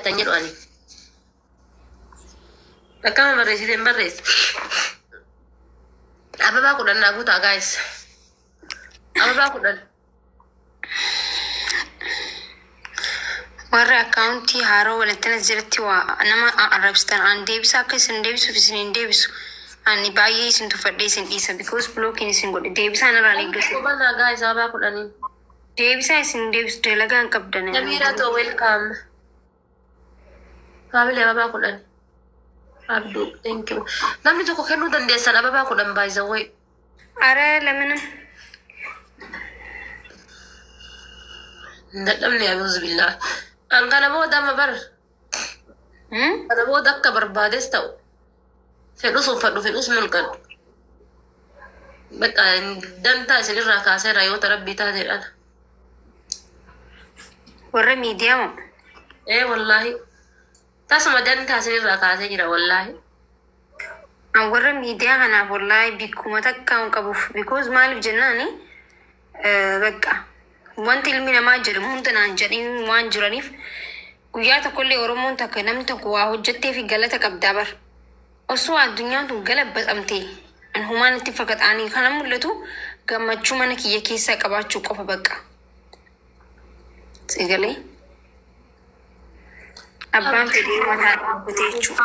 تنجر أني أكمل بريسين بريس أبى باكل أنا أقول guys أبى باكل warra akkaawuntii haaroo walitti jiratti waa nama arrabsitan aan deebisa akka isin deebisu fi isin deebisu ani baay'ee isin tuffadhee isin dhiisa because blocking isin godhe deebisaa narraan eeggatu. Kubanaa guys abaa kudhanii. Deebisaa isin deebisu dalagaan qabdan. Jamiira to welcome. Faamilii ababaa kudhan. Abduu thank you. Namni tokko kennuu dandeessan ababaa kudhan by the way. Ara lamanam. Dadhabne abuuz billah. An kana booda amma bar. Kana booda akka barbaades ta'u. Fedhus uffadhu fedhus mulqadhu. Bakka dantaa isinirraa kaaseera yoo rabbii taateedhaan. Warra miidiyaa moo? Wallahi. Tasuma dantaa isinirraa kaasee jira wallahi. An warra miidiyaa kanaaf wallahi bikkuma takka hin qabuuf because maaliif jennaani bakka wanti ilmi namaa jedhamu hunda naan jedhin waan jiraniif guyyaa tokkollee Oromoon takka namni tokko waa hojjettee fi galata qabdaa bar. Osoo addunyaan tun galabbatamtee an humaan itti fakkaataanii kana mul'atu gammachuu mana kiyya keessaa qabaachuu qofa bakka. Sigalee abbaan fedhii mataa dhaabbatee jechuudha.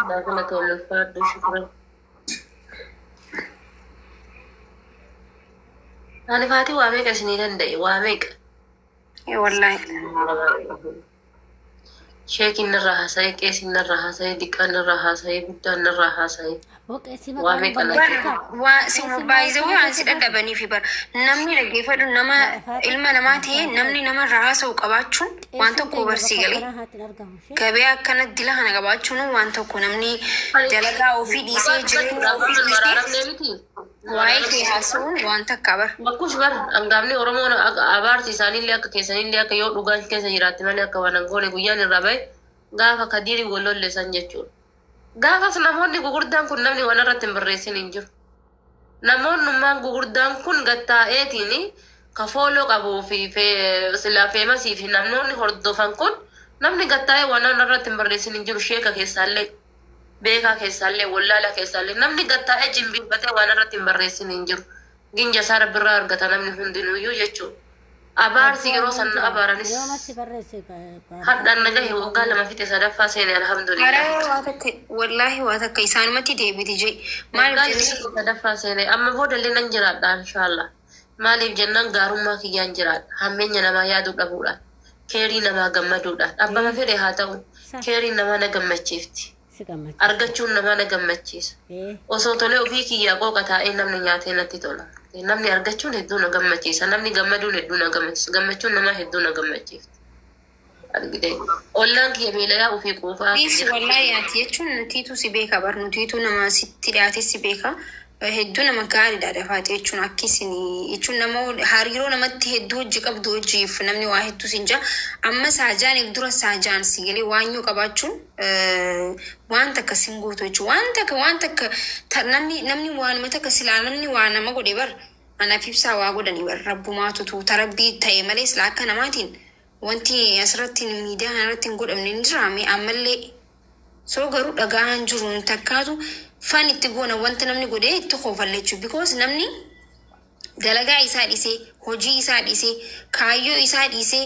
Ani faati waa meeqa isinii danda'e waa meeqa? Wallahi. Sheekiin irraa haasa'e, qeesiin irraa haasa'e, diqqaan irraa haasa'e, guddaan irraa haasa'e. Waa meeqa waa si baay'ee waan si dadhabanii fi bar namni dhaggeeffadhu nama ilma namaa ta'ee namni nama irraa haasa'u qabaachuun waan tokko barsii galee gabee akkana dila kana qabaachuun waan tokko namni dalagaa ofii dhiisee jireenya ofii dhiisee waa'ee kee haasa'uun waan takka bar. Bakkush bar hangaafni Oromoon abaarsi isaaniillee akka keessanillee akka yoo dhugaan keessa jiraatti malee akka waan hangoone guyyaan irraa bahe gaafa kadiiri wallolleessan jechuudha. Gaafas namoonni gugurdaan kun namni waan irratti hin barreessin hin jiru. Namoonnummaan gugurdaan kun gattaa'eetiin ka fooloo qabuu fi silaa feemasii fi namoonni hordofan kun namni gattaa'ee waan irratti hin barreessin hin jiru. Sheeka keessaallee beekaa keessaallee wallaala keessaallee namni gattaa'ee jimbiiffatee waan irratti hin barreessin hin jiru. Ginja isaa rabbirraa argata namni hundinuyyuu jechuudha. Abaarsi yeroo san abaaranis hadhaan nagahe waggaa lama fixe sadaffaa seene alhamdulillah. Wallahi waa takka isaanumatti deebiti jee. Maaliif sadaffaa seene amma boodallee nan jiraadha inshallah. Maaliif jennaan gaarummaa kiyyaan jiraadha. Hammeenya namaa yaaduu dhabuudhaan. Keerii namaa gammaduudhaan. Abbama fedhe haa ta'u keerii namaa na gammachiifti. Argachuun namaa na gammachiisa. Osoo tolee ofii kiyyaa qooqa taa'ee namni nyaatee natti tola. Namni argachuun hedduu na gammachiisa. Namni gammaduun hedduu na gammachiisa. Gammachuun namaa hedduu na gammachiisa. Argitee ollaan kiyya beelayaa ofii quufaa. Dhiisi wallahi ati jechuun nutiitu si beeka bar nutiitu nama sitti dhiyaate si beeka. Hedduu nama gaariidha dafaate jechuun akkasini jechuun nama hariiroo namatti hedduu hojii qabdu hojiif namni waa hedduu sinja amma saajaan dura saajaan si galee waanyuu qabaachuun waan takka sin guutu jechuun waan takka namni waan takka silaa namni waa nama godhe bar anaaf ibsaa waa godhanii bar rabbumaatutu tarabbii ta'e malee silaa akka namaatiin wanti asirratti miidiyaa kanarratti hin godhamne hin jiraame ammallee soo garuu dhagaan jiru takkaatu fan itti goona wanta namni godhee itti qofallachu because namni dalagaa isaa dhiisee hojii isaa dhiisee kaayyoo isaa dhiisee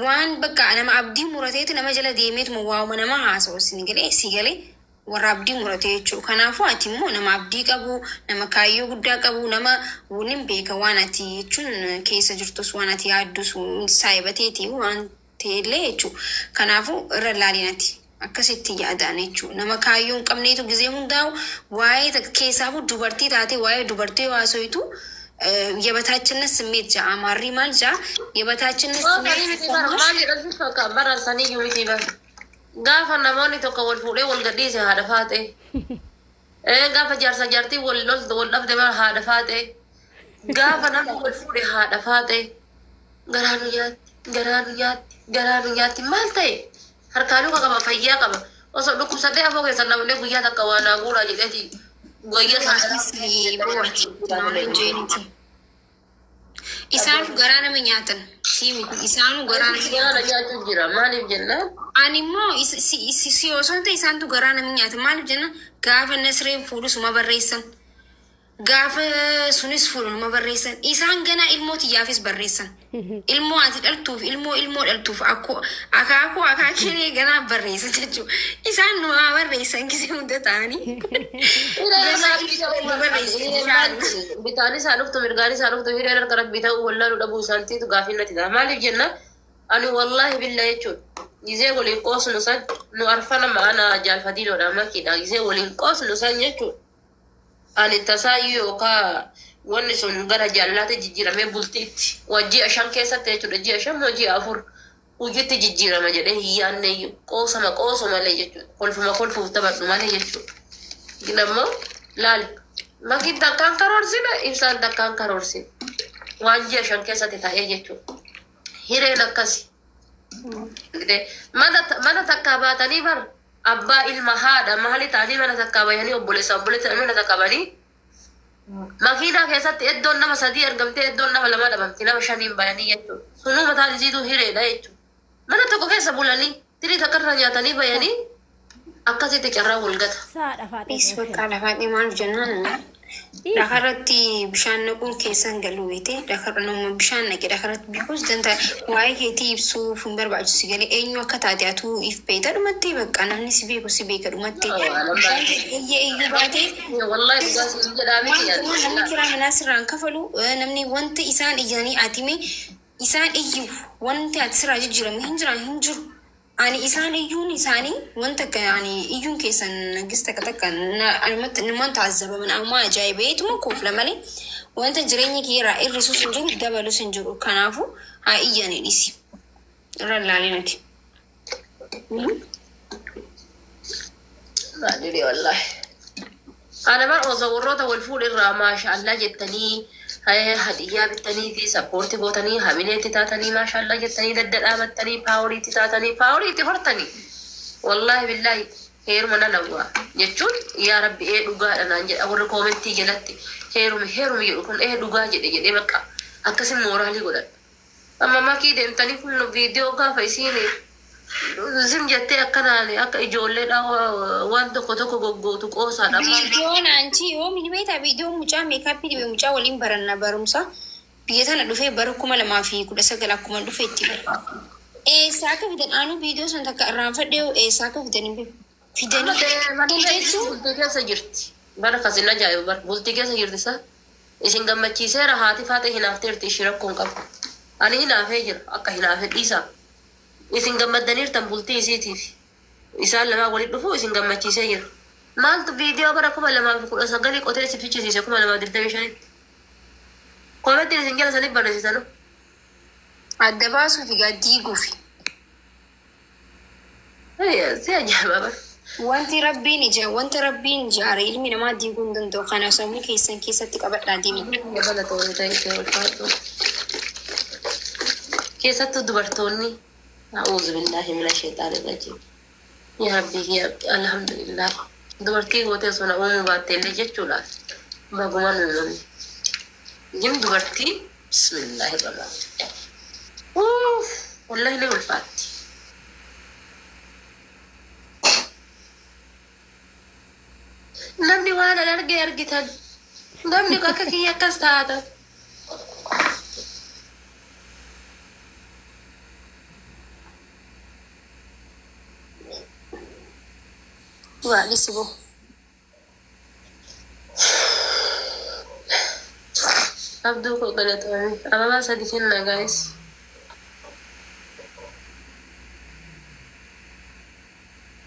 waan bakka nama abdii murateetu nama jala deemeetu waa'uma nama haasa'u si galee warra abdii muratee jechuudha. Kanaafuu ati immoo nama abdii qabu nama kaayyoo guddaa qabu nama waliin beeka waan ati jechuun keessa jirtus waan ati yaaddus saayibateeti waan ta'ellee jechuudha. Kanaafuu irra laalinati. Akkasitti yaadaan jechuudha. Nama kaayyoo hin qabneetu gizee hundaa'u waa'ee keessaa dubartii taate waa'ee dubartii waasoitu የበታችነት ስሜት ጃ አማሪ ማል ጃ የበታችነት ስሜት በራሳኒ ዩቲበር ጋፋ ናሞኒ ቶከ ወል ፉዴ ወል ገዲሴ ሀደፋቴ ጋፋ ጃርሳ ጃርቲ ወል ሎል ወል ዳብደ በር ሀደፋቴ ጋፋ ናሞ ወል ፉዴ ሀደፋቴ ገራኑያት ማልታይ harkaanu ka qaba fayyaa qaba osoo dhukkubsadee afoo keessa namni guyyaa takka waan guuraa jedheeti guyyaa isaan garaa nama nyaatan miti isaanuu garaa nama Nyaata nyaachuu jira. Maaliif jennaan? ani immoo si osoo hin ta'e isaantu garaa nama nyaata maaliif jenna gaafa nasreen fuudhu suma barreessan gaafa sunis fuudhu numa barreessan isaan ganaa ilmoo tiyyaafis barreessan ilmoo ati dhaltuuf ilmoo dhaltuuf akaakuu akaakeenii ganaa barreessan jechuudha isaan numa barreessan gisee hunda ta'anii Bitaan isaa dhuftu mirgaan isaa dhuftu hireen harka rabbii ta'uu wallaalu dhabuu isaaniitu gaafii natti ta'a. Maaliif jenna ani wallaahi billa jechuudha. Gizee waliin qoosnu san nu arfana ma'ana jaalfatiidhoodha makiidha. Gizee waliin qoosnu san jechuudha. Ani tasaayyuu yookaan wanni sun gara jaallaatti jijjiiramee bultiitti wajjii ashan keessatti jechuudha. Ji'a shan hojii afur hojiitti jijjiirama jedhee hin yaadne qoosu malee jechuudha. Kolfuuf taphadhu malee jechuudha. Ginammoo laal makiin takkaan karoorsine ibsaan takkaan karoorsine waan ji'a shan keessatti ta'ee jechuudha. Hireen akkasi. Mana takkaa baatanii bara abbaa ilma haadha maali ta'anii mana takkaa bayanii obboleessa mana takkaa banii makiinaa keessatti iddoon nama sadii argamtee iddoon nama lama dhabamti nama shaniin bayanii jechuudha. Sunuu mataan isiituu hireedha jechuudha. Mana tokko keessa bulanii tirii takkarra nyaatanii bayanii akkasitti carraa walgata. bakka lafaadhi maal jennaan dakarratti bishaan naquun keessan galuu beete dakarra nama bishaan naqe dakarratti because danta waa'ee keetii ibsuuf hin barbaachisu galee eenyu akka taate atuu if beeta dhumatti bakka namni si beeka dhumatti iyyuu baate Wallahi dhugaas hin jedhaame namni kiraa manaa sirraan kafalu namni wanta isaan iyyanii atime isaan iyyuuf wanti ati sirraa jijjiirame hin jiru. Ani isaan iyyuun isaanii wanta ani iyyuun keessan gista takka namoota taazzabaman amma ajaa'ibeetuma kuufla malee wanta jireenya keeraa hir'isuus hin jiru dabalus hin jiru kanaafu haa iyyanii dhisi irra laalee nati. Maadiri wallahi. Ana bar osoo warroota wal fuudhirraa maashaallah jettanii hadiyyaa bittanii fi sappoorti gootanii hamileetti taatanii maashaallah jettanii daddadhaabattanii paawuriitti taatanii paawuriitti hortanii wallahi billahi heeruma nanawwaa jechuun yaa rabbi dhugaadha naan jedha warri koomentii jalatti heerumi jedhu kun dhugaa jedhe bakka akkasin mooraalii godhadha. Amma makii deemtanii kun viidiyoo gaafa isiin zim jettee akkanaan akka ijoolleedha waan tokko goggootu qoosaadha. Viidiyoon anchi yoo milimeeta viidiyoo mucaa meekaappii dhibee mucaa waliin baranna barumsa biyya tana dhufee bara 2019 akkuma dhufe itti bara. Eessaa akka fidan aanu viidiyoo sun takka irraanfadhee eessaa akka fidan Bultii keessa jirti. Bara kasin ajaa'ibu bara bultii keessa jirti isa isin gammachiiseera haati faate hinaafteerti ishii rakkoon qabu. Ani hinaafee jira akka hinaafee dhiisaa. Isin gammadaniirtan bultii isiitiif isaan lamaa walitti dhufu isin gammachiisee jira. Maaltu viidiyoo bara 2019 qotee si fichisiise 2025. Koomentiin isin jala sanii barreessitanu. adda baasuufi diiguufi. Si ajaa'iba bara. Wanti rabbiin ijaare ilmi namaa diiguu hin danda'u. Kana sammuu keessatti qabadhaa deemi. Keessattuu dubartoonni أعوذ بالله من الشيطان الرجيم يا ربي الحمد لله dubartii gootee sun uumuu baattee illee jechuudha bagumaan uumamni jim dubartii bismillaahi irrahmaan wallahi ni ulfaatti namni waan an arge argitan namni akka kiyya akkas taatan Lisibo. Abduu koo galatoomi. Ababaa sadi kenna guys.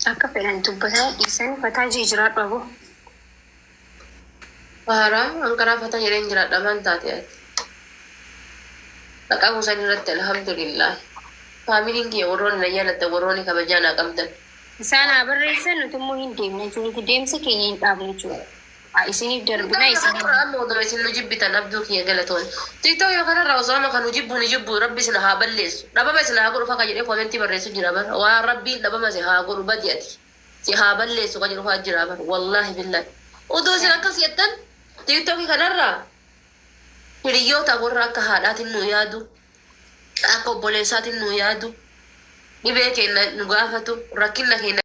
Akka fedhan dubbataa dhiisan fataa jiraadhu abo. Haaraa hanqaraa fataa jedheen jiraadha maan taate ati. Dhaqaa buusan irratti alhamdulillah. Faamiliin kiyya warroonni na jaalatta warroonni kabajaa naa qabdan. Isaan barreessan nuti immoo hin deemne jechuudha. Deemsa keenya hin dhaabne jechuudha. Isiniif darbina isiniif. Amma oduma isin nu jibbitan abduu kiyya galatoon. Tiktoo yoo kanarraa osoo amma kan nu jibbu rabbi isin haa balleessu. Dhabama isin haa godhu fakka jedhee koomentii barreessu jira bara. Waan rabbiin dhabama isin haa godhu badi ati. Si haa balleessu kan jedhu haa jira bara. Wallaahi billahi. Oduu isin akkas jettan tiktokii kanarraa hiriyyoota warra akka haadhaatiin nu yaadu. akka obboleessaatiin nu yaadu dhibee keenya nu gaafatu rakkina keenya